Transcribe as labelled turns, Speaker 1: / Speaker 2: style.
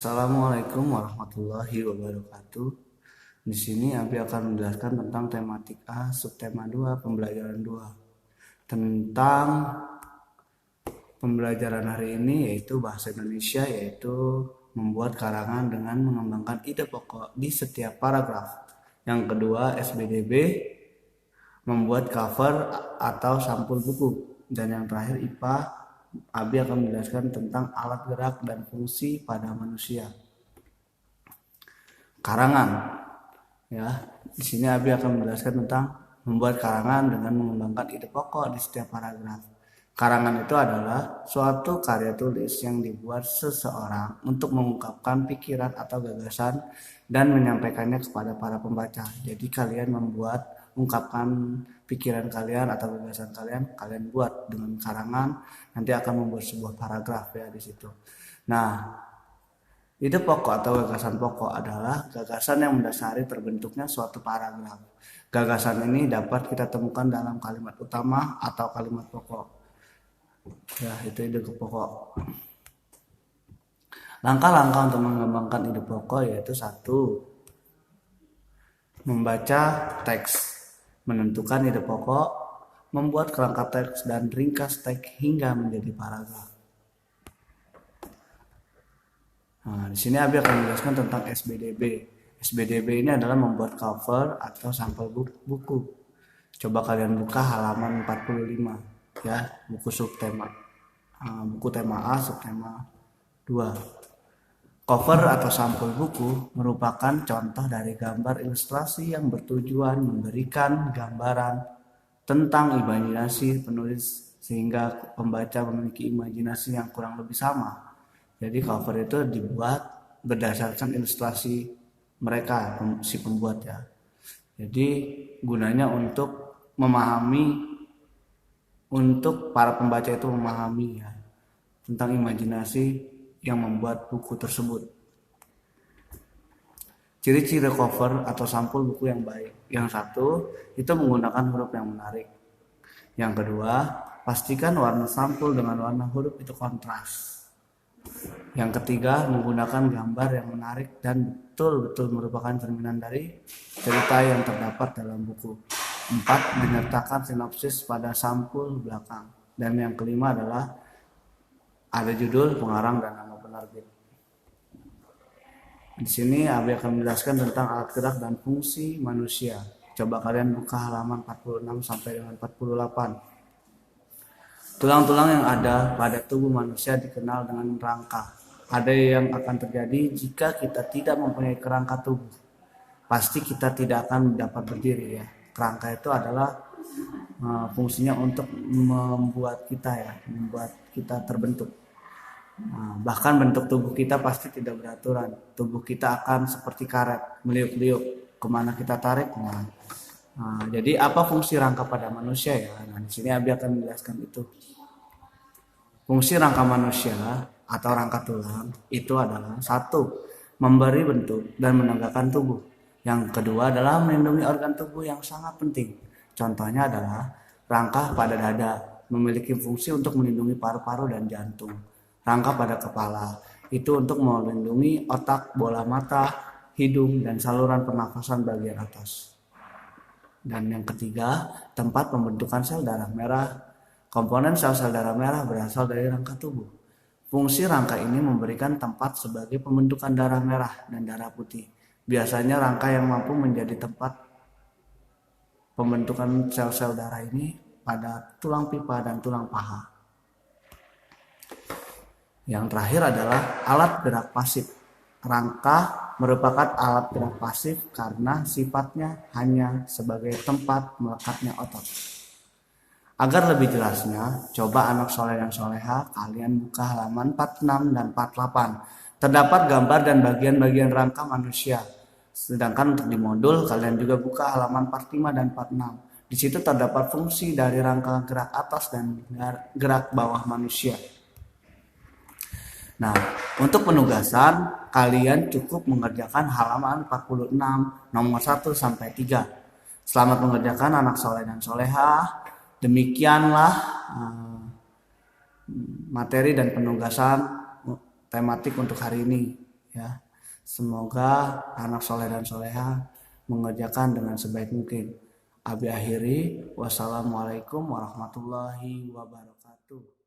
Speaker 1: Assalamualaikum warahmatullahi wabarakatuh. Di sini Abi akan menjelaskan tentang tematik A, subtema 2, pembelajaran 2. Tentang pembelajaran hari ini yaitu bahasa Indonesia, yaitu membuat karangan dengan mengembangkan ide pokok di setiap paragraf. Yang kedua, SBDB, membuat cover atau sampul buku. Dan yang terakhir, IPA, Abi akan menjelaskan tentang alat gerak dan fungsi pada manusia. Karangan, ya. Di sini Abi akan menjelaskan tentang membuat karangan dengan mengembangkan ide pokok di setiap paragraf. Karangan itu adalah suatu karya tulis yang dibuat seseorang untuk mengungkapkan pikiran atau gagasan dan menyampaikannya kepada para pembaca. Jadi kalian ungkapkan pikiran kalian atau gagasan kalian buat dengan karangan, nanti akan membuat sebuah paragraf ya di situ. Nah, ide pokok atau gagasan pokok adalah gagasan yang mendasari terbentuknya suatu paragraf. Gagasan ini dapat kita temukan dalam kalimat utama atau kalimat pokok. Ya, itu ide pokok. Langkah-langkah untuk mengembangkan ide pokok yaitu 1. Membaca teks, menentukan ide pokok, membuat kerangka teks dan ringkas teks hingga menjadi paragraf. Nah, di sini Abi akan menjelaskan tentang SBDB. SBDB ini adalah membuat cover atau sampel buku. Coba kalian buka halaman 45 ya, buku subtema. Buku tema A, subtema 2. Cover atau sampel buku merupakan contoh dari gambar ilustrasi yang bertujuan memberikan gambaran tentang imajinasi penulis sehingga pembaca memiliki imajinasi yang kurang lebih sama. Jadi cover itu dibuat berdasarkan ilustrasi mereka, si pembuat ya. Jadi gunanya untuk memahami, untuk para pembaca itu memahami ya, tentang imajinasi yang membuat buku tersebut. Ciri-ciri cover atau sampul buku yang baik. Yang 1, itu menggunakan huruf yang menarik. Yang kedua, pastikan warna sampul dengan warna huruf itu kontras. Yang ketiga, menggunakan gambar yang menarik dan betul-betul merupakan cerminan dari cerita yang terdapat dalam buku. 4, menyertakan sinopsis pada sampul belakang. Dan yang kelima adalah ada judul, pengarang, dan nama penerbit. Di sini Abi akan menjelaskan tentang alat gerak dan fungsi manusia. Coba kalian buka halaman 46 sampai dengan 48. Tulang-tulang yang ada pada tubuh manusia dikenal dengan rangka. Ada yang akan terjadi jika kita tidak mempunyai kerangka tubuh. Pasti kita tidak akan dapat berdiri ya. Kerangka itu adalah fungsinya untuk membuat kita terbentuk. Bahkan bentuk tubuh kita pasti tidak beraturan. Tubuh kita akan seperti karet, meliuk-liuk. Kemana kita tarik? Jadi apa fungsi rangka pada manusia ya? Nah, di sini Abi akan menjelaskan itu. Fungsi rangka manusia atau rangka tulang itu adalah 1, memberi bentuk dan menegakkan tubuh. Yang kedua adalah melindungi organ tubuh yang sangat penting. Contohnya adalah rangka pada dada, memiliki fungsi untuk melindungi paru-paru dan jantung. Rangka pada kepala itu untuk melindungi otak, bola mata, hidung, dan saluran pernafasan bagian atas. Dan yang ketiga, tempat pembentukan sel darah merah. Komponen sel-sel darah merah berasal dari rangka tubuh. Fungsi rangka ini memberikan tempat sebagai pembentukan darah merah dan darah putih. Biasanya rangka yang mampu menjadi tempat pembentukan sel-sel darah ini pada tulang pipa dan tulang paha. Yang terakhir adalah alat gerak pasif. Rangka merupakan alat gerak pasif karena sifatnya hanya sebagai tempat melekatnya otot. Agar lebih jelasnya, coba anak soleh dan soleha kalian buka halaman 46 dan 48. Terdapat gambar dan bagian-bagian rangka manusia. Sedangkan untuk di modul kalian juga buka halaman 45 dan 46. Di situ terdapat fungsi dari rangka gerak atas dan gerak bawah manusia. Nah, untuk penugasan kalian cukup mengerjakan halaman 46 nomor 1 sampai 3. Selamat mengerjakan anak soleh dan soleha. Demikianlah materi dan penugasan tematik untuk hari ini ya. Semoga anak soleh dan soleha mengerjakan dengan sebaik mungkin. Abi akhiri, wassalamualaikum warahmatullahi wabarakatuh.